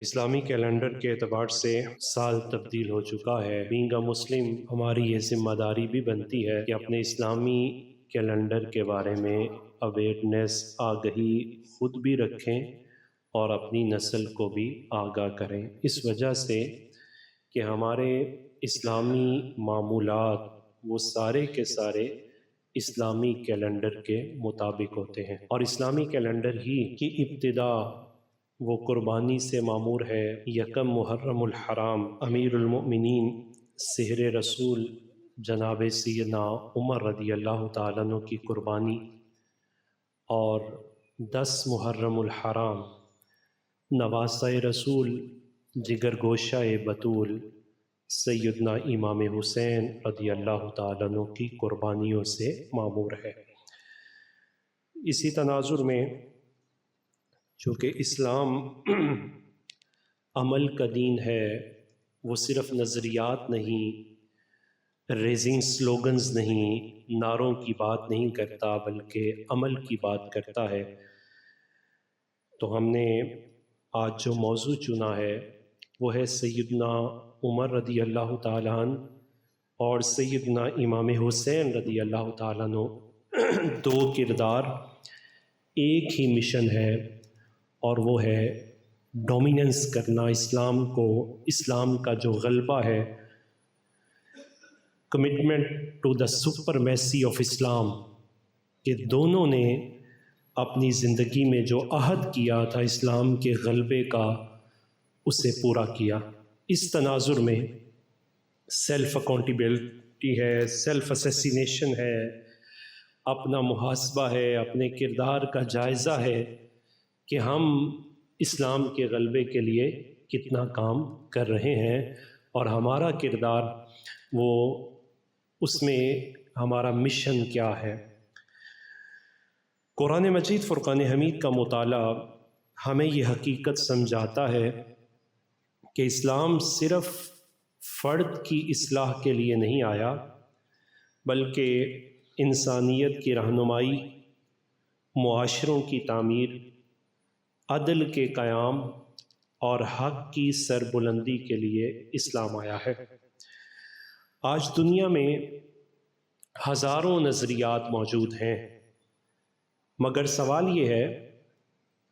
اسلامی کیلنڈر کے اعتبار سے سال تبدیل ہو چکا ہے۔ بینگ اے مسلم ہماری یہ ذمہ داری بھی بنتی ہے کہ اپنے اسلامی کیلنڈر کے بارے میں اویئرنیس آگہی خود بھی رکھیں اور اپنی نسل کو بھی آگاہ کریں، اس وجہ سے کہ ہمارے اسلامی معمولات وہ سارے کے سارے اسلامی کیلنڈر کے مطابق ہوتے ہیں، اور اسلامی کیلنڈر ہی کی ابتدا وہ قربانی سے معمور ہے۔ یکم محرم الحرام امیر المؤمنین سحر رسول جناب سیدنا عمر رضی اللہ تعالیٰ عنہ کی قربانی، اور 10 محرم الحرام نواسہ رسول جگر گوشہ بطول سیدنا امام حسین رضی اللہ تعالیٰ عنہ کی قربانیوں سے معمور ہے۔ اسی تناظر میں چونکہ اسلام عمل کا دین ہے، وہ صرف نظریات نہیں، ریزنگ سلوگنز نہیں، نعروں کی بات نہیں کرتا بلکہ عمل کی بات کرتا ہے، تو ہم نے آج جو موضوع چنا ہے وہ ہے سیدنا عمر رضی اللہ تعالیٰ عنہ اور سیدنا امام حسین رضی اللہ تعالیٰ عنہ، دو کردار ایک ہی مشن ہے، اور وہ ہے ڈومیننس کرنا اسلام کو، اسلام کا جو غلبہ ہے، commitment to the supremacy of Islam, کہ دونوں نے اپنی زندگی میں جو عہد کیا تھا اسلام کے غلبے کا اسے پورا کیا۔ اس تناظر میں سیلف اکاؤنٹیبلٹی ہے، سیلف اسیسینیشن ہے، اپنا محاسبہ ہے، اپنے کردار کا جائزہ ہے کہ ہم اسلام کے غلبے کے لیے کتنا کام کر رہے ہیں، اور ہمارا کردار وہ اس میں ہمارا مشن کیا ہے۔ قرآن مجید فرقان حمید کا مطالعہ ہمیں یہ حقیقت سمجھاتا ہے کہ اسلام صرف فرد کی اصلاح کے لیے نہیں آیا، بلکہ انسانیت کی رہنمائی، معاشروں کی تعمیر، عدل کے قیام اور حق کی سربلندی کے لیے اسلام آیا ہے۔ آج دنیا میں ہزاروں نظریات موجود ہیں، مگر سوال یہ ہے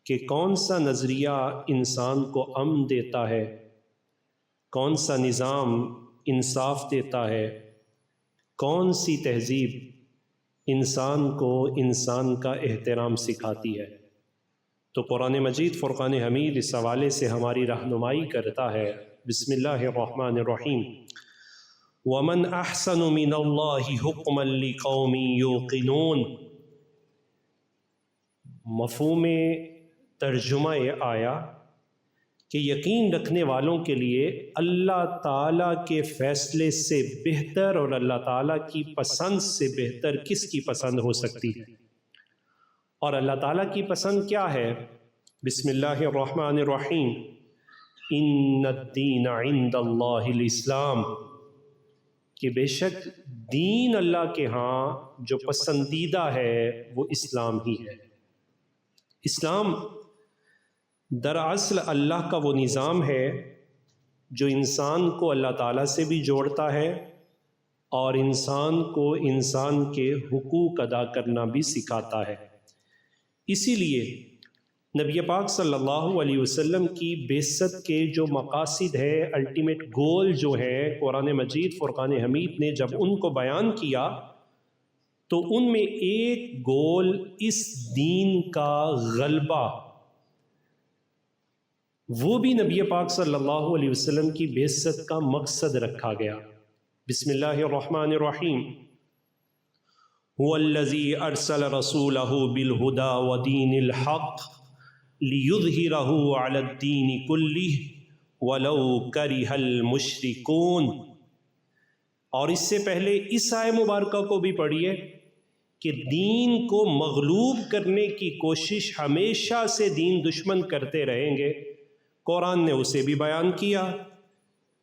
کہ کون سا نظریہ انسان کو امن دیتا ہے، کون سا نظام انصاف دیتا ہے، کون سی تہذیب انسان کو انسان کا احترام سکھاتی ہے؟ تو قرآن مجید فرقان حمید اس حوالے سے ہماری رہنمائی کرتا ہے۔ بسم اللہ الرحمن الرحیم۔ وَمَنْ أَحْسَنُ مِنَ اللَّهِ حُكْمًا لِقَوْمٍ يُوقِنُونَ۔ مفہوم ترجمہ آیا کہ یقین رکھنے والوں کے لیے اللہ تعالیٰ کے فیصلے سے بہتر اور اللہ تعالیٰ کی پسند سے بہتر کس کی پسند ہو سکتی ہے؟ اور اللہ تعالیٰ کی پسند کیا ہے؟ بسم اللہ الرحمن الرحیم۔ ان الدین عند اللہ الاسلام، کہ بے شک دین اللہ کے ہاں جو پسندیدہ ہے وہ اسلام ہی ہے۔ اسلام دراصل اللہ کا وہ نظام ہے جو انسان کو اللہ تعالیٰ سے بھی جوڑتا ہے اور انسان کو انسان کے حقوق ادا کرنا بھی سکھاتا ہے۔ اسی لیے نبی پاک صلی اللہ علیہ وسلم کی بعثت کے جو مقاصد ہے، الٹیمیٹ گول جو ہے، قرآن مجید فرقان حمید نے جب ان کو بیان کیا تو ان میں ایک گول اس دین کا غلبہ، وہ بھی نبی پاک صلی اللہ علیہ وسلم کی بعثت کا مقصد رکھا گیا۔ بسم اللہ الرحمن الرحیم۔ هو الذی ارسل رسولہ بالہدی ودین الحق لیظہرہ علی الدین کلہ ولو کرہ المشرکون۔ اور اس سے پہلے اس آیہ مبارکہ کو بھی پڑھیے کہ دین کو مغلوب کرنے کی کوشش ہمیشہ سے دین دشمن کرتے رہیں گے، قرآن نے اسے بھی بیان کیا۔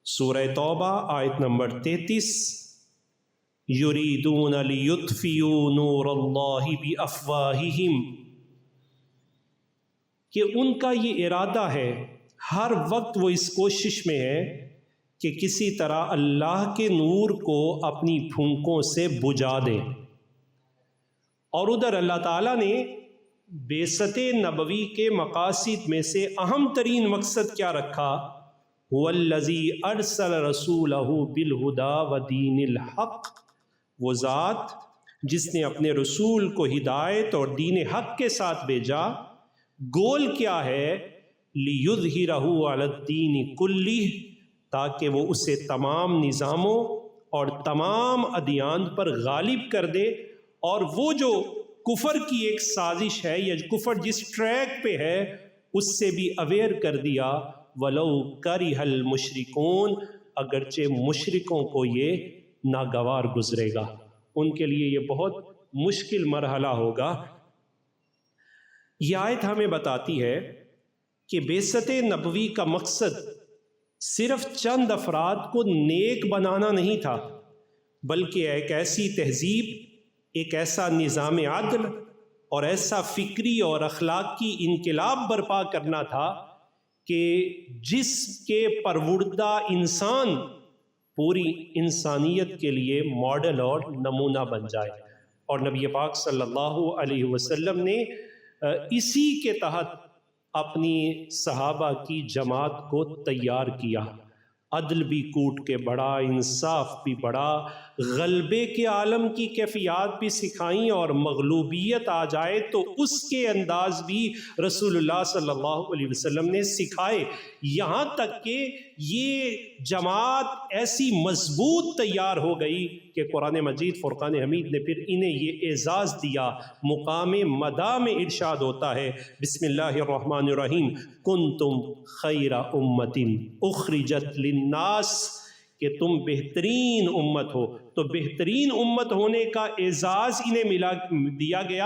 سورہ توبہ آیت نمبر 33، یریدون لیطفئوا نور اللہ بافواہہم، کہ ان کا یہ ارادہ ہے ہر وقت وہ اس کوشش میں ہے کہ کسی طرح اللہ کے نور کو اپنی پھونکوں سے بجھا دے. اور ادھر اللہ تعالیٰ نے بعثت نبوی کے مقاصد میں سے اہم ترین مقصد کیا رکھا؟ هو الذی ارسل رسولہ بالہدی ودین الحق، وہ ذات جس نے اپنے رسول کو ہدایت اور دین حق کے ساتھ بھیجا. گول کیا ہے؟ لیظہرہ علی الدین کلہ، تاکہ وہ اسے تمام نظاموں اور تمام ادیان پر غالب کر دے. اور وہ جو کفر کی ایک سازش ہے یا کفر جس ٹریک پہ ہے اس سے بھی اویئر کر دیا. وَلَوْ كَرِهَ الْمُشْرِكُونَ، اگرچہ مشرکوں کو یہ ناگوار گزرے گا، ان کے لیے یہ بہت مشکل مرحلہ ہوگا. یہ آیت ہمیں بتاتی ہے کہ بعثت نبوی کا مقصد صرف چند افراد کو نیک بنانا نہیں تھا، بلکہ ایک ایسی تہذیب، ایک ایسا نظام عدل اور ایسا فکری اور اخلاقی انقلاب برپا کرنا تھا کہ جس کے پروردہ انسان پوری انسانیت کے لیے ماڈل اور نمونہ بن جائے. اور نبی پاک صلی اللہ علیہ وسلم نے اسی کے تحت اپنی صحابہ کی جماعت کو تیار کیا. عدل بھی کوٹ کے بڑھا، انصاف بھی بڑھا، غلبے کے عالم کی کیفیات بھی سکھائیں، اور مغلوبیت آ جائے تو اس کے انداز بھی رسول اللہ صلی اللہ علیہ وسلم نے سکھائے. یہاں تک کہ یہ جماعت ایسی مضبوط تیار ہو گئی کہ قرآن مجید فرقان حمید نے پھر انہیں یہ اعزاز دیا. مقام مدح میں ارشاد ہوتا ہے، بسم اللہ الرحمن الرحیم، کنتم خیر امت اخرجت للناس، کہ تم بہترین امت ہو. تو بہترین امت ہونے کا اعزاز انہیں دیا گیا،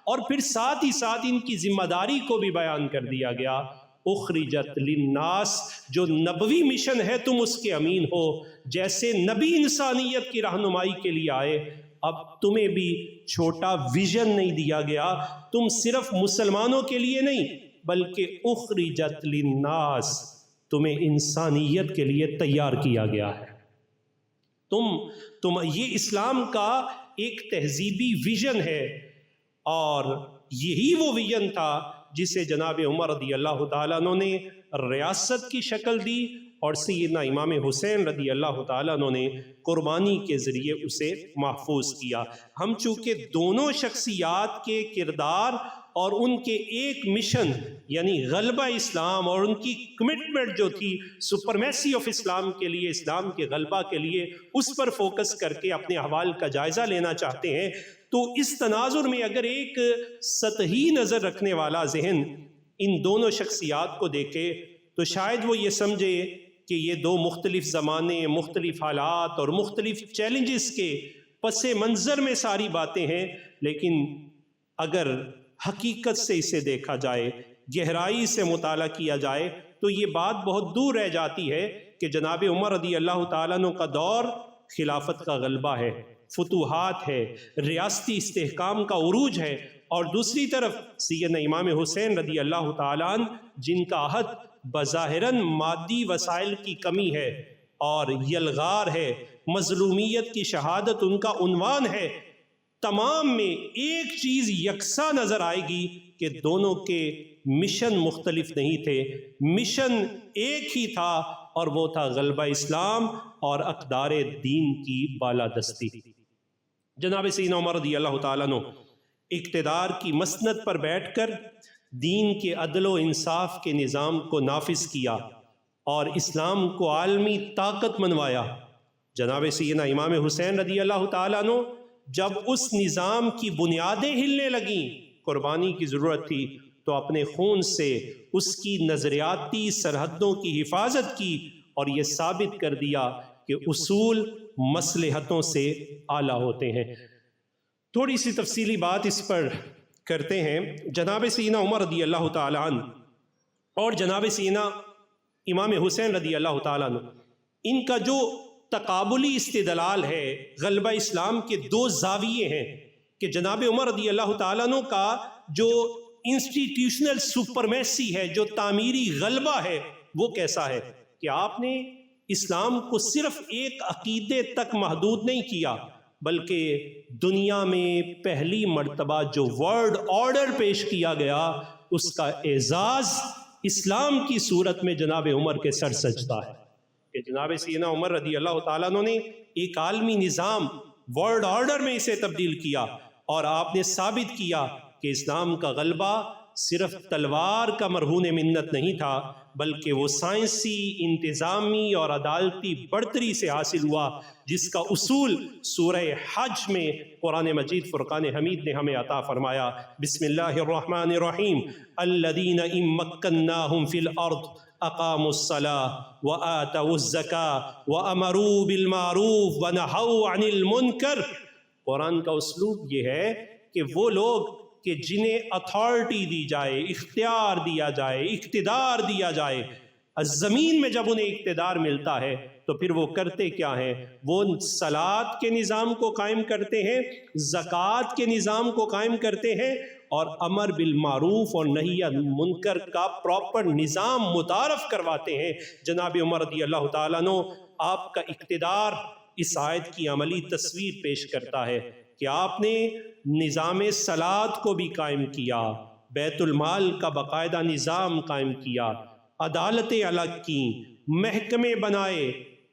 اور پھر ساتھ ہی ساتھ ان کی ذمہ داری کو بھی بیان کر دیا گیا. اخرجت للناس، جو نبوی مشن ہے تم اس کے امین ہو. جیسے نبی انسانیت کی رہنمائی کے لیے آئے، اب تمہیں بھی چھوٹا ویژن نہیں دیا گیا. تم صرف مسلمانوں کے لیے نہیں بلکہ اخرجت للناس، تمہیں انسانیت کے لیے تیار کیا گیا ہے. تم یہ اسلام کا ایک تہذیبی ویژن ہے، اور یہی وہ ویژن تھا جسے جناب عمر رضی اللہ تعالیٰ عنہ نے ریاست کی شکل دی، اور سیدنا امام حسین رضی اللہ تعالیٰ عنہ نے قربانی کے ذریعے اسے محفوظ کیا. ہم چونکہ دونوں شخصیات کے کردار اور ان کے ایک مشن یعنی غلبہ اسلام اور ان کی کمٹمنٹ جو تھی سپرمیسی آف اسلام کے لیے، اسلام کے غلبہ کے لیے، اس پر فوکس کر کے اپنے احوال کا جائزہ لینا چاہتے ہیں، تو اس تناظر میں اگر ایک سطحی نظر رکھنے والا ذہن ان دونوں شخصیات کو دیکھے تو شاید وہ یہ سمجھے کہ یہ دو مختلف زمانے، مختلف حالات اور مختلف چیلنجز کے پس منظر میں ساری باتیں ہیں. لیکن اگر حقیقت سے اسے دیکھا جائے، گہرائی سے مطالعہ کیا جائے، تو یہ بات بہت دور رہ جاتی ہے کہ جناب عمر رضی اللہ تعالیٰ عنہ کا دور خلافت کا غلبہ ہے، فتوحات ہے، ریاستی استحکام کا عروج ہے، اور دوسری طرف سیدنا امام حسین رضی اللہ تعالیٰ عنہ جن کا عہد بظاہراً مادی وسائل کی کمی ہے اور یلغار ہے، مظلومیت کی شہادت ان کا عنوان ہے، تمام میں ایک چیز یکساں نظر آئے گی کہ دونوں کے مشن مختلف نہیں تھے، مشن ایک ہی تھا، اور وہ تھا غلبہ اسلام اور اقدار دین کی بالادستی. جناب سیدنا عمر رضی اللہ تعالیٰ عنہ اقتدار کی مسند پر بیٹھ کر دین کے عدل و انصاف کے نظام کو نافذ کیا اور اسلام کو عالمی طاقت منوایا. جناب سیدنا امام حسین رضی اللہ تعالیٰ عنہ جب اس نظام کی بنیادیں ہلنے لگیں، قربانی کی ضرورت تھی، تو اپنے خون سے اس کی نظریاتی سرحدوں کی حفاظت کی اور یہ ثابت کر دیا کہ اصول مصلحتوں سے اعلیٰ ہوتے ہیں. تھوڑی سی تفصیلی بات اس پر کرتے ہیں. جناب سیدنا عمر رضی اللہ تعالیٰ عنہ اور جناب سیدنا امام حسین رضی اللہ تعالیٰ عنہ، ان کا جو تقابلی استدلال ہے، غلبہ اسلام کے دو زاویے ہیں کہ جناب عمر رضی اللہ تعالیٰ عنہ کا جو انسٹیٹیوشنل سپرمیسی ہے، جو تعمیری غلبہ ہے، وہ کیسا ہے کہ آپ نے اسلام کو صرف ایک عقیدے تک محدود نہیں کیا، بلکہ دنیا میں پہلی مرتبہ جو ورلڈ آرڈر پیش کیا گیا اس کا اعزاز اسلام کی صورت میں جناب عمر کے سر سجدہ ہے، کہ جناب سیدنا عمر رضی اللہ تعالیٰ عنہ نے ایک عالمی نظام ورلڈ آرڈر میں اسے تبدیل کیا، اور آپ نے ثابت کیا کہ اسلام کا غلبہ صرف تلوار کا مرہون منت نہیں تھا، بلکہ وہ سائنسی، انتظامی اور عدالتی برتری سے حاصل ہوا، جس کا اصول سورہ حج میں قرآن مجید فرقان حمید نے ہمیں عطا فرمایا۔ بسم اللہ الرحمن الرحیم، الذین ان مکناہم فی الارض اقاموا الصلاة وآتوا الزکاة وامروا بالمعروف ونہوا عن المنکر۔ قرآن کا اسلوب یہ ہے کہ وہ لوگ کہ جنہیں اتھارٹی دی جائے، اختیار دیا جائے، اقتدار دیا جائے، زمین میں جب انہیں اقتدار ملتا ہے تو پھر وہ کرتے کیا ہیں؟ وہ صلاۃ کے نظام کو قائم کرتے ہیں، زکوٰۃ کے نظام کو قائم کرتے ہیں، اور امر بالمعروف اور نہی عن منکر کا پراپر نظام متعارف کرواتے ہیں۔ جناب عمر رضی اللہ تعالیٰ عنہ، آپ کا اقتدار اس آیت کی عملی تصویر پیش کرتا ہے کہ آپ نے نظام صلاۃ کو بھی قائم کیا، بیت المال کا باقاعدہ نظام قائم کیا، عدالتیں الگ کیں، محکمے بنائے،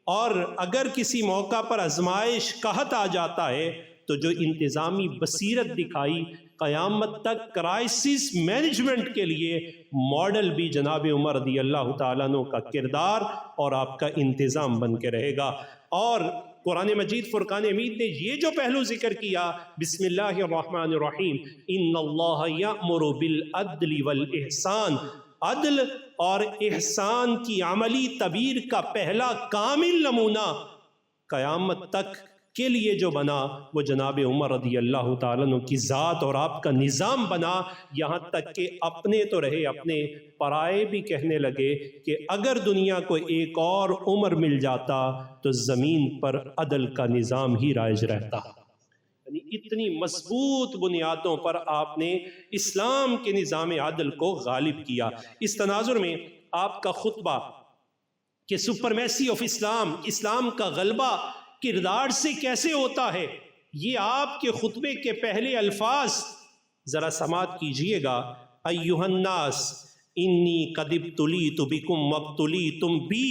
اور اگر کسی موقع پر آزمائش قحط آ جاتا ہے تو جو انتظامی بصیرت دکھائی، قیامت تک کرائسس مینجمنٹ کے لیے ماڈل بھی جناب عمر رضی اللہ تعالیٰ عنہ کا کردار اور آپ کا انتظام بن کے رہے گا۔ اور قرآن مجید فرقان حمید نے یہ جو پہلو ذکر کیا، بسم اللہ الرحمن الرحیم، ان اللہ یأمر بالعدل والاحسان، عدل اور احسان کی عملی تعبیر کا پہلا کامل نمونہ قیامت تک کے لیے جو بنا وہ جناب عمر رضی اللہ تعالیٰ عنہ کی ذات اور آپ کا نظام بنا، یہاں تک کہ اپنے تو رہے، اپنے پرائے بھی کہنے لگے کہ اگر دنیا کو ایک اور عمر مل جاتا تو زمین پر عدل کا نظام ہی رائج رہتا۔ یعنی اتنی مضبوط بنیادوں پر آپ نے اسلام کے نظام عدل کو غالب کیا۔ اس تناظر میں آپ کا خطبہ کہ سپرمیسی آف اسلام، اسلام کا غلبہ کردار سے کیسے ہوتا ہے، یہ آپ کے خطبے کے پہلے الفاظ ذرا سماعت کیجئے گا۔ ایھا الناس انی قد ابتلیت بکم وابتلیتم بی،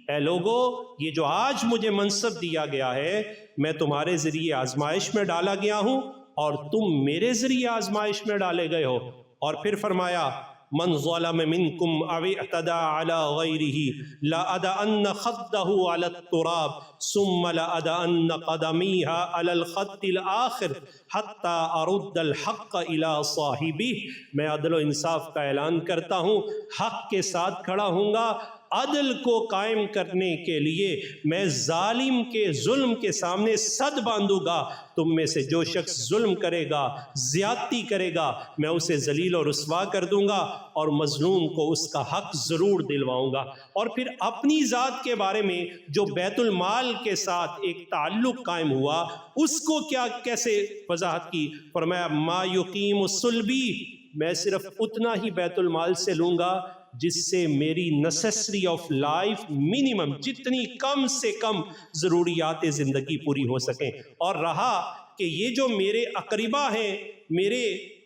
اے لوگو یہ جو آج مجھے منصب دیا گیا ہے، میں تمہارے ذریعے آزمائش میں ڈالا گیا ہوں اور تم میرے ذریعے آزمائش میں ڈالے گئے ہو۔ اور پھر فرمایا من ظلم منکم او اعتدى على غیرہ لأضعن خده على التراب ثم لأضعن قدمیها على الخط الآخر حتى ارد الحق الى صاحبہ۔ میں عدل و انصاف کا اعلان کرتا ہوں، حق کے ساتھ کھڑا ہوں گا، عدل کو قائم کرنے کے لیے میں ظالم کے ظلم کے سامنے صد باندھوں گا۔ تم میں سے جو شخص ظلم کرے گا، زیادتی کرے گا، میں اسے ذلیل و رسوا کر دوں گا اور مظلوم کو اس کا حق ضرور دلواؤں گا۔ اور پھر اپنی ذات کے بارے میں جو بیت المال کے ساتھ ایک تعلق قائم ہوا، اس کو کیسے وضاحت کی؟ فرمایا ما یقیم صلبی، میں صرف اتنا ہی بیت المال سے لوں گا جس سے میری نیسیسری آف لائف منیمم، جتنی کم سے کم ضروریات زندگی پوری ہو سکیں۔ اور رہا کہ یہ جو میرے اقربا ہیں،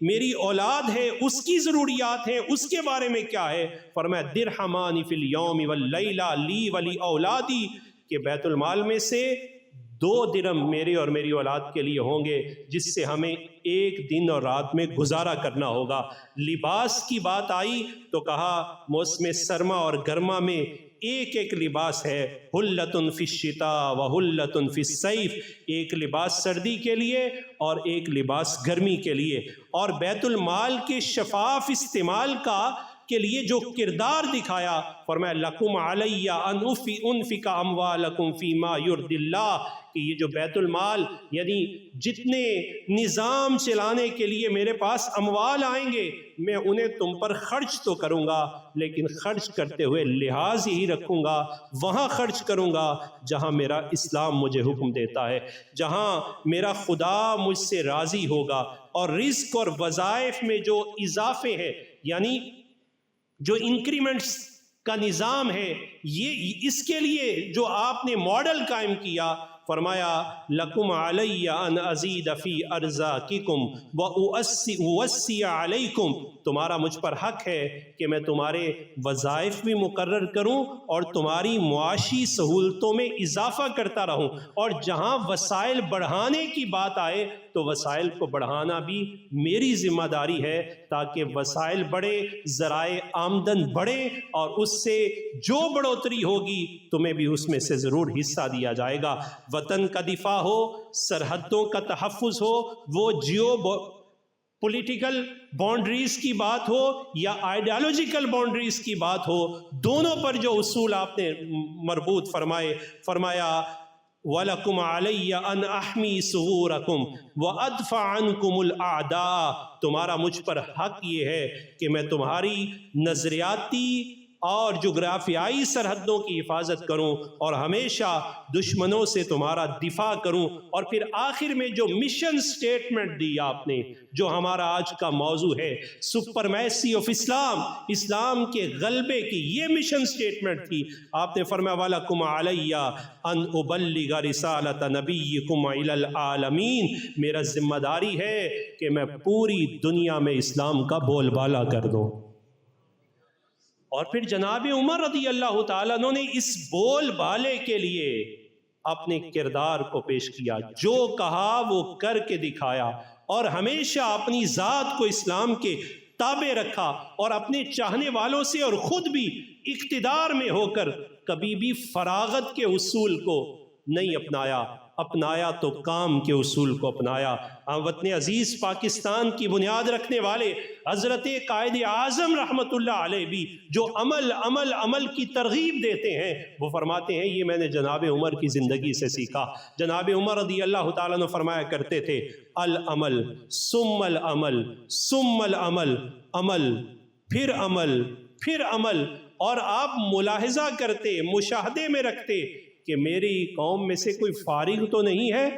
میری اولاد ہے، اس کی ضروریات ہیں، اس کے بارے میں کیا ہے؟ فرمایا درہمان فی الیوم واللیلہ لی ولی اولادی، کہ بیت المال میں سے 2 درہم میرے اور میری اولاد کے لیے ہوں گے، جس سے ہمیں ایک دن اور رات میں گزارا کرنا ہوگا۔ لباس کی بات آئی تو کہا موسم سرما اور گرما میں ایک لباس ہے، حلۃ فی الشتاء و حلۃ فی الصیف، ایک لباس سردی کے لیے اور ایک لباس گرمی کے لیے۔ اور بیت المال کے شفاف استعمال کے لیے جو کردار دکھایا، فرمایا لکم علی ان انفق اموالکم فیما یرضی اللہ، کہ یہ جو بیت المال یعنی جتنے نظام چلانے کے لیے میرے پاس اموال آئیں گے، میں انہیں تم پر خرچ تو کروں گا، لیکن خرچ کرتے ہوئے لحاظ یہی رکھوں گا، وہاں خرچ کروں گا جہاں میرا اسلام مجھے حکم دیتا ہے، جہاں میرا خدا مجھ سے راضی ہوگا۔ اور رزق اور وظائف میں جو اضافے ہیں، یعنی جو انکریمنٹس کا نظام ہے، یہ اس کے لیے جو آپ نے ماڈل قائم کیا، فرمایا لکم علی ان ازید فی ارزاقکم واوسع علیکم، تمہارا مجھ پر حق ہے کہ میں تمہارے وظائف بھی مقرر کروں اور تمہاری معاشی سہولتوں میں اضافہ کرتا رہوں، اور جہاں وسائل بڑھانے کی بات آئے تو وسائل کو بڑھانا بھی میری ذمہ داری ہے، تاکہ وسائل بڑھے، ذرائع آمدن بڑھے، اور اس سے جو بڑھوتری ہوگی تمہیں بھی اس میں سے ضرور حصہ دیا جائے گا۔ وطن کا دفاع ہو، سرحدوں کا تحفظ ہو، وہ جیو پولیٹیکل باؤنڈریز کی بات ہو یا آئیڈیالوجیکل باؤنڈریز کی بات ہو، دونوں پر جو اصول آپ نے مربوط فرمایا وَلَكُمْ عَلَيَّ أَنْ أَحْمِي صُغُورَكُمْ وَأَدْفَعَ عَنْكُمُ الْأَعْدَاءَ، تمہارا مجھ پر حق یہ ہے کہ میں تمہاری نظریاتی اور جغرافیائی سرحدوں کی حفاظت کروں اور ہمیشہ دشمنوں سے تمہارا دفاع کروں۔ اور پھر آخر میں جو مشن سٹیٹمنٹ دی آپ نے، جو ہمارا آج کا موضوع ہے، سپرمیسی آف اسلام، اسلام کے غلبے کی یہ مشن سٹیٹمنٹ تھی۔ آپ نے فرمایا وَلَكُمْ عَلَيَّ أَنْ أُبَلِّغَ رِسَالَةَ نَبِيِّكُمْ إِلَى الْعَالَمِينَ، میرا ذمہ داری ہے کہ میں پوری دنیا میں اسلام کا بول بالا کر دوں۔ اور پھر جناب عمر رضی اللہ تعالیٰ عنہ نے اس بول بالے کے لیے اپنے کردار کو پیش کیا، جو کہا وہ کر کے دکھایا، اور ہمیشہ اپنی ذات کو اسلام کے تابع رکھا، اور اپنے چاہنے والوں سے اور خود بھی اقتدار میں ہو کر کبھی بھی فراغت کے اصول کو نہیں اپنایا تو کام کے اصول کو اپنایا۔ ہم وطن عزیز پاکستان کی بنیاد رکھنے والے حضرت قائد اعظم رحمت اللہ علیہ بھی جو عمل کی ترغیب دیتے ہیں، وہ فرماتے ہیں یہ میں نے جناب عمر کی زندگی سے سیکھا۔ جناب عمر رضی اللہ تعالیٰ عنہ فرمایا کرتے تھے العمل ثم العمل ثم العمل، عمل پھر عمل پھر عمل، اور آپ ملاحظہ کرتے، مشاہدے میں رکھتے کہ میری قوم میں سے کوئی فارغ تو نہیں ہے۔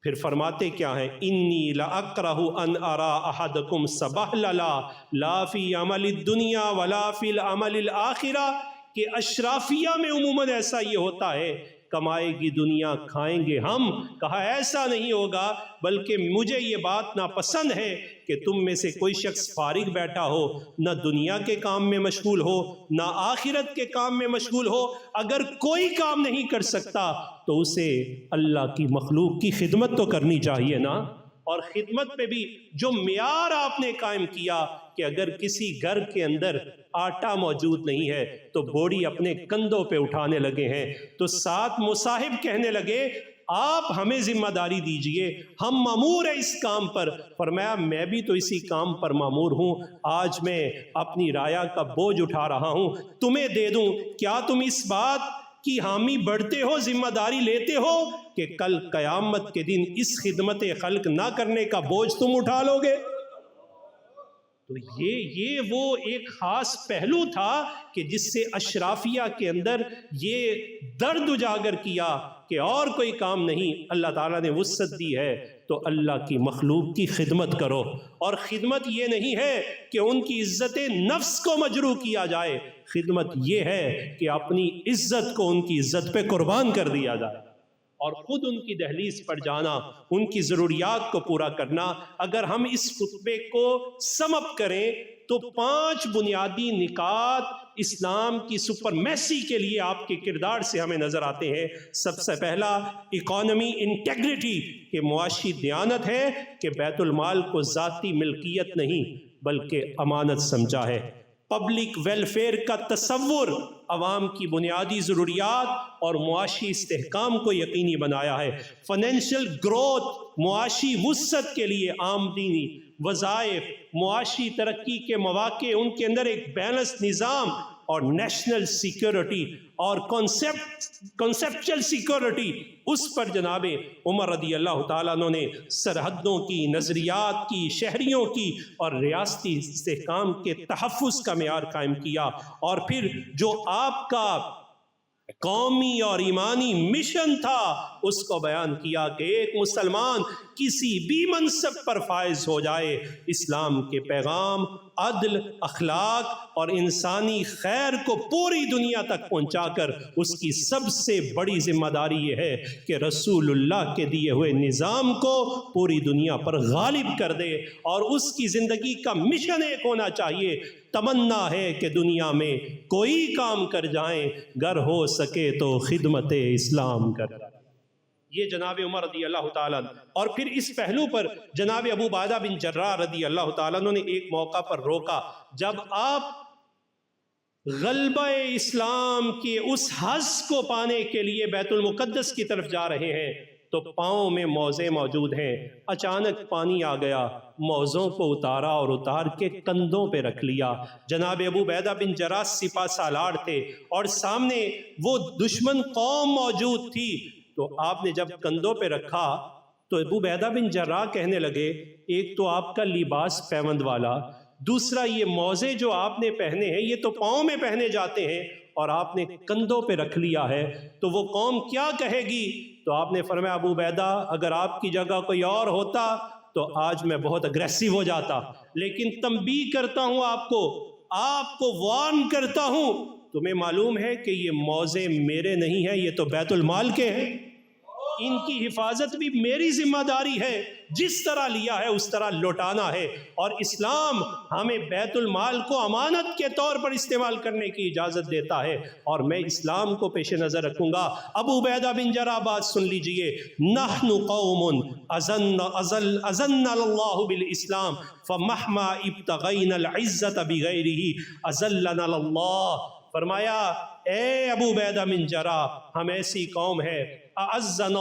پھر فرماتے کیا ہیں انی لأکرہ ان ارا احدکم سبہللا لا فی عمل الدنیا ولا فی العمل الآخرہ، کہ اشرافیہ میں عموماً ایسا یہ ہوتا ہے، کمائے گی دنیا کھائیں گے ہم، کہا ایسا نہیں ہوگا، بلکہ مجھے یہ بات ناپسند ہے کہ تم میں سے کوئی شخص فارغ بیٹھا ہو، نہ دنیا کے کام میں مشغول ہو نہ آخرت کے کام میں مشغول ہو۔ اگر کوئی کام نہیں کر سکتا تو اسے اللہ کی مخلوق کی خدمت تو کرنی چاہیے نا۔ اور خدمت پہ بھی جو معیار آپ نے قائم کیا کہ اگر کسی گھر کے اندر آٹا موجود نہیں ہے تو بوڑی اپنے کندھوں پہ اٹھانے لگے ہیں، تو ساتھ مصاحب کہنے لگے آپ ہمیں ذمہ داری دیجئے، ہم مامور ہیں اس کام پر۔ فرمایا میں بھی تو اسی کام پر مامور ہوں، آج میں اپنی رایا کا بوجھ اٹھا رہا ہوں، تمہیں دے دوں، کیا تم اس بات کی حامی بڑھتے ہو، ذمہ داری لیتے ہو کہ کل قیامت کے دن اس خدمت خلق نہ کرنے کا بوجھ تم اٹھا لو گے؟ تو یہ وہ ایک خاص پہلو تھا کہ جس سے اشرافیہ کے اندر یہ درد اجاگر کیا کہ اور کوئی کام نہیں، اللہ تعالیٰ نے وسعت دی ہے تو اللہ کی مخلوق کی خدمت کرو۔ اور خدمت یہ نہیں ہے کہ ان کی عزت نفس کو مجروح کیا جائے، خدمت یہ ہے کہ اپنی عزت کو ان کی عزت پہ قربان کر دیا جائے، اور خود ان کی دہلیز پر جانا، ان کی ضروریات کو پورا کرنا۔ اگر ہم اس خطبے کو سم اپ کریں تو 5 بنیادی نکات اسلام کی سپرمیسی کے لیے آپ کے کردار سے ہمیں نظر آتے ہیں۔ سب سے پہلا اکانومی انٹیگریٹی، کہ معاشی دیانت ہے کہ بیت المال کو ذاتی ملکیت نہیں بلکہ امانت سمجھا ہے۔ پبلک ویلفیئر کا تصور، عوام کی بنیادی ضروریات اور معاشی استحکام کو یقینی بنایا ہے۔ فائنینشیل گروتھ، معاشی وسعت کے لیے آمدنی، وظائف، معاشی ترقی کے مواقع، ان کے اندر ایک بیلنس نظام، اور نیشنل سیکیورٹی اور کنسیپچل سیکیورٹی، اس پر جناب عمر رضی اللہ تعالیٰ عنہ نے سرحدوں کی، نظریات کی، شہریوں کی اور ریاستی استحکام کے تحفظ کا معیار قائم کیا۔ اور پھر جو آپ کا قومی اور ایمانی مشن تھا اس کو بیان کیا کہ ایک مسلمان کسی بھی منصب پر فائز ہو جائے، اسلام کے پیغام عدل، اخلاق اور انسانی خیر کو پوری دنیا تک پہنچا کر اس کی سب سے بڑی ذمہ داری یہ ہے کہ رسول اللہ کے دیے ہوئے نظام کو پوری دنیا پر غالب کر دے، اور اس کی زندگی کا مشن ایک ہونا چاہیے، تمنا ہے کہ دنیا میں کوئی کام کر جائیں، گر ہو سکے تو خدمت اسلام کر۔ یہ جناب عمر رضی اللہ تعالیٰ عنہ۔ اور پھر اس پہلو پر جناب ابو عبیدہ بن جراح رضی اللہ تعالیٰ عنہ نے ایک موقع پر روکا، جب آپ غلبہ اسلام کے اس حظ کو پانے کے لیے بیت المقدس کی طرف جا رہے ہیں تو پاؤں میں موزے موجود ہیں، اچانک پانی آ گیا، موزوں کو اتارا اور اتار کے کندھوں پہ رکھ لیا۔ جناب ابو عبیدہ بن جراح سپہ سالار تھے اور سامنے وہ دشمن قوم موجود تھی، تو آپ نے جب کندھوں پہ رکھا تو ابو عبیدہ بن جراح کہنے لگے، ایک تو آپ کا لباس پیوند والا، دوسرا یہ موزے جو آپ نے پہنے ہیں یہ تو پاؤں میں پہنے جاتے ہیں اور آپ نے کندھوں پہ رکھ لیا ہے، تو وہ قوم کیا کہے گی؟ تو آپ نے فرمایا، ابو عبیدہ اگر آپ کی جگہ کوئی اور ہوتا تو آج میں بہت اگریسو ہو جاتا، لیکن تنبیہ کرتا ہوں آپ کو وارن کرتا ہوں، تمہیں معلوم ہے کہ یہ موزے میرے نہیں ہیں، یہ تو بیت المال کے ہیں، ان کی حفاظت بھی میری ذمہ داری ہے، جس طرح لیا ہے اس طرح لوٹانا ہے، اور اسلام ہمیں بیت المال کو امانت کے طور پر استعمال کرنے کی اجازت دیتا ہے، اور میں اسلام کو پیش نظر رکھوں گا۔ ابو عبیدہ بن جراح بات سن لیجئے، نحن قوم اذن اللہ بالاسلام فمہما ابتغینا العزت بغیرہ اذلنا اللہ۔ فرمایا، اے ابو عبیدہ بن جراح، ہم ایسی قوم ہے، اعزنا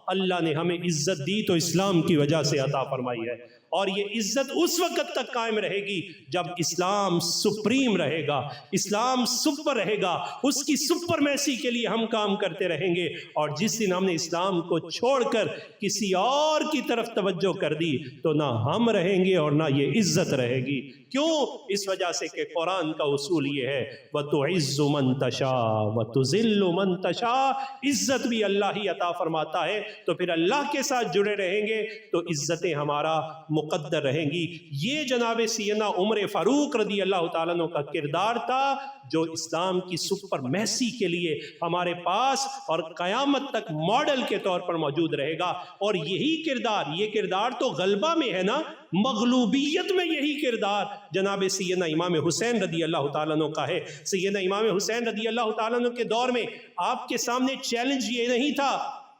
اللہ نے ہمیں عزت دی تو اسلام کی وجہ سے عطا فرمائی ہے، اور یہ عزت اس وقت تک قائم رہے گی جب اسلام سپریم رہے گا، اسلام سپر رہے گا، اس کی سپرمیسی کے لیے ہم کام کرتے رہیں گے، اور جس دن ہم نے اسلام کو چھوڑ کر کسی اور کی طرف توجہ کر دی تو نہ ہم رہیں گے اور نہ یہ عزت رہے گی۔ کیوں؟ اس وجہ سے کہ قرآن کا اصول یہ ہے، وَتُعِزُّ مَن تَشَاءُ وَتُذِلُّ مَن تَشَاءُ، عزت بھی اللہ ہی عطا فرماتا ہے، تو پھر اللہ کے ساتھ جڑے رہیں گے تو عزتیں ہمارا مقدر رہیں گی۔ یہ جناب سیدنا عمر فاروق رضی اللہ تعالیٰ عنہ کا کردار تھا جو اسلام کی سپرمیسی کے لیے ہمارے پاس اور قیامت تک ماڈل کے طور پر موجود رہے گا، اور یہی کردار، یہ کردار تو غلبہ میں ہے نا، مغلوبیت میں یہی کردار جناب سیدنا امام حسین رضی اللہ تعالیٰ عنہ کا ہے۔ سیدنا امام حسین رضی اللہ تعالیٰ عنہ کے دور میں آپ کے سامنے چیلنج یہ نہیں تھا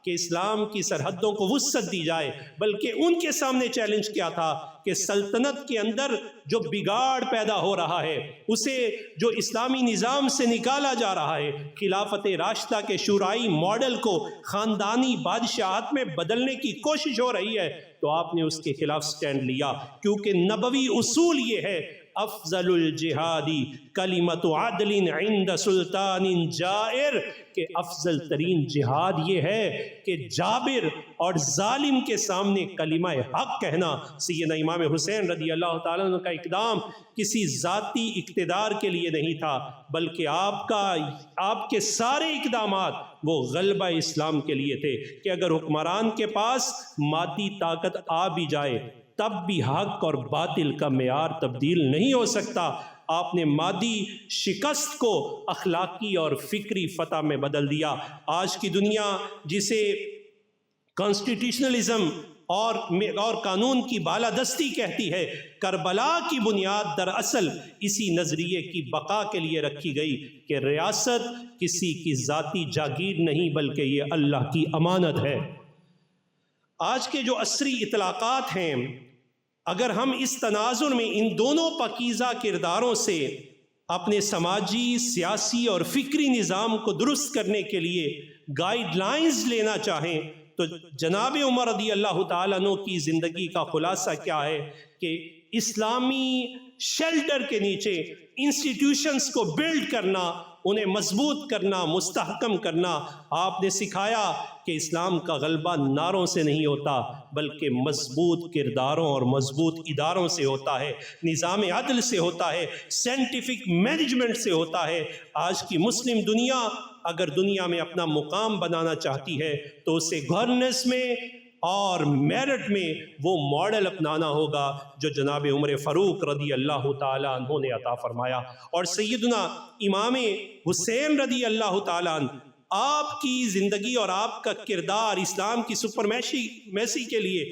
کہ اسلام کی سرحدوں کو وسعت دی جائے، بلکہ ان کے سامنے چیلنج کیا تھا کہ سلطنت کے اندر جو بگاڑ پیدا ہو رہا ہے، اسے جو اسلامی نظام سے نکالا جا رہا ہے، خلافت راشدہ کے شورائی ماڈل کو خاندانی بادشاہت میں بدلنے کی کوشش ہو رہی ہے، تو آپ نے اس کے خلاف سٹینڈ لیا، کیونکہ نبوی اصول یہ ہے، افضل الجہادی کلمت عدل عند سلطان جائر، کہ افضل ترین جہاد یہ ہے کہ جابر اور ظالم کے سامنے کلمہ حق کہنا۔ سیدنا امام حسین رضی اللہ تعالیٰ عنہ کا اقدام کسی ذاتی اقتدار کے لیے نہیں تھا، بلکہ آپ کے سارے اقدامات وہ غلبہ اسلام کے لیے تھے، کہ اگر حکمران کے پاس مادی طاقت آ بھی جائے تب بھی حق اور باطل کا معیار تبدیل نہیں ہو سکتا۔ آپ نے مادی شکست کو اخلاقی اور فکری فتح میں بدل دیا۔ آج کی دنیا جسے کانسٹیٹیوشنلزم اور قانون کی بالادستی کہتی ہے، کربلا کی بنیاد دراصل اسی نظریے کی بقا کے لیے رکھی گئی کہ ریاست کسی کی ذاتی جاگیر نہیں بلکہ یہ اللہ کی امانت ہے۔ آج کے جو عصری اطلاقات ہیں، اگر ہم اس تناظر میں ان دونوں پاکیزہ کرداروں سے اپنے سماجی، سیاسی اور فکری نظام کو درست کرنے کے لیے گائیڈ لائنز لینا چاہیں تو جناب عمر رضی اللہ تعالیٰ عنہ کی زندگی کا خلاصہ کیا ہے کہ اسلامی شیلٹر کے نیچے انسٹیٹیوشنز کو بلڈ کرنا، انہیں مضبوط کرنا، مستحکم کرنا۔ آپ نے سکھایا کہ اسلام کا غلبہ نعروں سے نہیں ہوتا بلکہ مضبوط کرداروں اور مضبوط اداروں سے ہوتا ہے، نظام عدل سے ہوتا ہے، سائنٹیفک مینجمنٹ سے ہوتا ہے۔ آج کی مسلم دنیا اگر دنیا میں اپنا مقام بنانا چاہتی ہے تو اسے گورننس میں اور میرٹ میں وہ ماڈل اپنانا ہوگا جو جناب عمر فاروق رضی اللہ تعالیٰ عنہ نے عطا فرمایا۔ اور سیدنا امام حسین رضی اللہ تعالیٰ عنہ، آپ کی زندگی اور آپ کا کردار اسلام کی سپرمیسی کے لیے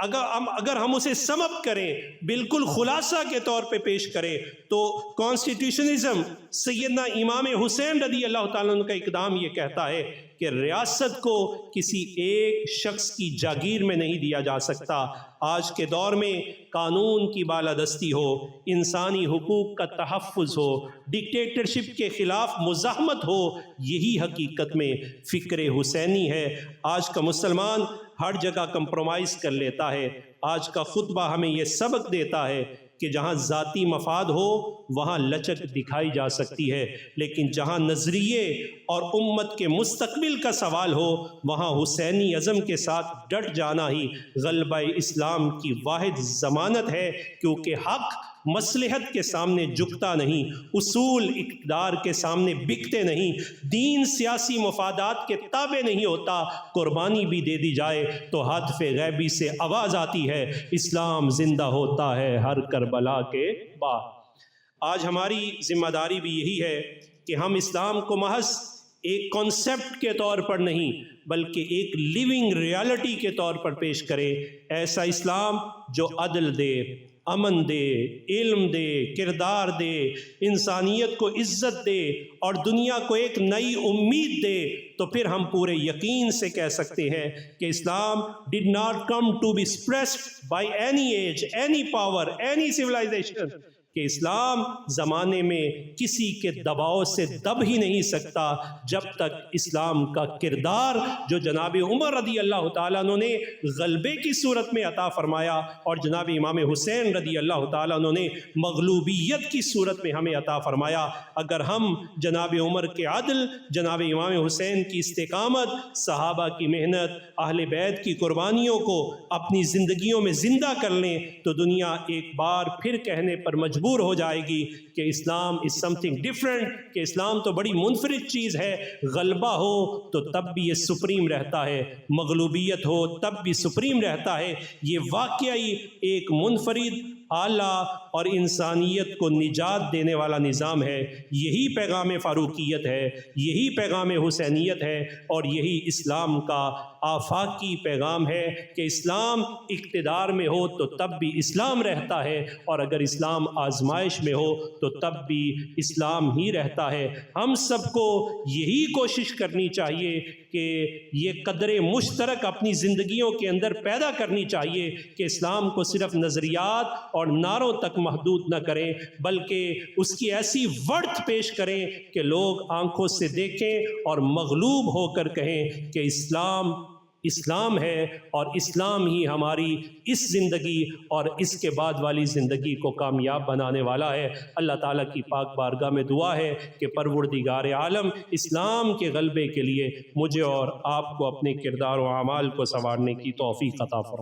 اگر ہم اسے سم اپ کریں، بالکل خلاصہ کے طور پہ پیش کریں، تو کانسٹیٹیوشنزم سیدنا امام حسین رضی اللہ تعالیٰ عنہ کا اقدام یہ کہتا ہے کہ ریاست کو کسی ایک شخص کی جاگیر میں نہیں دیا جا سکتا۔ آج کے دور میں قانون کی بالادستی ہو، انسانی حقوق کا تحفظ ہو، ڈکٹیٹرشپ کے خلاف مزاحمت ہو، یہی حقیقت میں فکر حسینی ہے۔ آج کا مسلمان ہر جگہ کمپرومائز کر لیتا ہے۔ آج کا خطبہ ہمیں یہ سبق دیتا ہے کہ جہاں ذاتی مفاد ہو وہاں لچک دکھائی جا سکتی ہے، لیکن جہاں نظریے اور امت کے مستقبل کا سوال ہو وہاں حسینی عزم کے ساتھ ڈٹ جانا ہی غلبہ اسلام کی واحد ضمانت ہے، کیونکہ حق مصلحت کے سامنے جھکتا نہیں، اصول اقتدار کے سامنے بکتے نہیں، دین سیاسی مفادات کے تابع نہیں ہوتا۔ قربانی بھی دے دی جائے تو ہاتف غیبی سے آواز آتی ہے، اسلام زندہ ہوتا ہے ہر کربلا کے بعد۔ آج ہماری ذمہ داری بھی یہی ہے کہ ہم اسلام کو محض ایک کانسیپٹ کے طور پر نہیں بلکہ ایک لیونگ ریالٹی کے طور پر پیش کریں، ایسا اسلام جو عدل دے، امن دے، علم دے، کردار دے، انسانیت کو عزت دے اور دنیا کو ایک نئی امید دے۔ تو پھر ہم پورے یقین سے کہہ سکتے ہیں کہ اسلام did not come to be suppressed by any age, any power, any civilization، کہ اسلام زمانے میں کسی کے دباؤ سے دب ہی نہیں سکتا جب تک اسلام کا کردار جو جناب عمر رضی اللہ تعالیٰ عنہ نے غلبے کی صورت میں عطا فرمایا اور جناب امام حسین رضی اللہ تعالیٰ عنہ نے مغلوبیت کی صورت میں ہمیں عطا فرمایا، اگر ہم جناب عمر کے عدل، جناب امام حسین کی استقامت، صحابہ کی محنت، اہل بیت کی قربانیوں کو اپنی زندگیوں میں زندہ کر لیں تو دنیا ایک بار پھر کہنے پر مجبور ہو جائے گی کہ اسلام از سم تھنگ ڈفرینٹ، کہ اسلام تو بڑی منفرد چیز ہے۔ غلبہ ہو تو تب بھی یہ سپریم رہتا ہے، مغلوبیت ہو تب بھی سپریم رہتا ہے۔ یہ واقعی ایک منفرد، اعلیٰ اور انسانیت کو نجات دینے والا نظام ہے۔ یہی پیغام فاروقیت ہے، یہی پیغام حسینیت ہے اور یہی اسلام کا آفاقی پیغام ہے کہ اسلام اقتدار میں ہو تو تب بھی اسلام رہتا ہے، اور اگر اسلام آزمائش میں ہو تو تب بھی اسلام ہی رہتا ہے۔ ہم سب کو یہی کوشش کرنی چاہیے کہ یہ قدر مشترک اپنی زندگیوں کے اندر پیدا کرنی چاہیے کہ اسلام کو صرف نظریات اور نعروں تک محدود نہ کریں بلکہ اس کی ایسی ورث پیش کریں کہ لوگ آنکھوں سے دیکھیں اور مغلوب ہو کر کہیں کہ اسلام ہے اور اسلام ہی ہماری اس زندگی اور اس کے بعد والی زندگی کو کامیاب بنانے والا ہے۔ اللہ تعالیٰ کی پاک بارگاہ میں دعا ہے کہ پروردگار عالم اسلام کے غلبے کے لیے مجھے اور آپ کو اپنے کردار و اعمال کو سنوارنے کی توفیق عطا فرمائے۔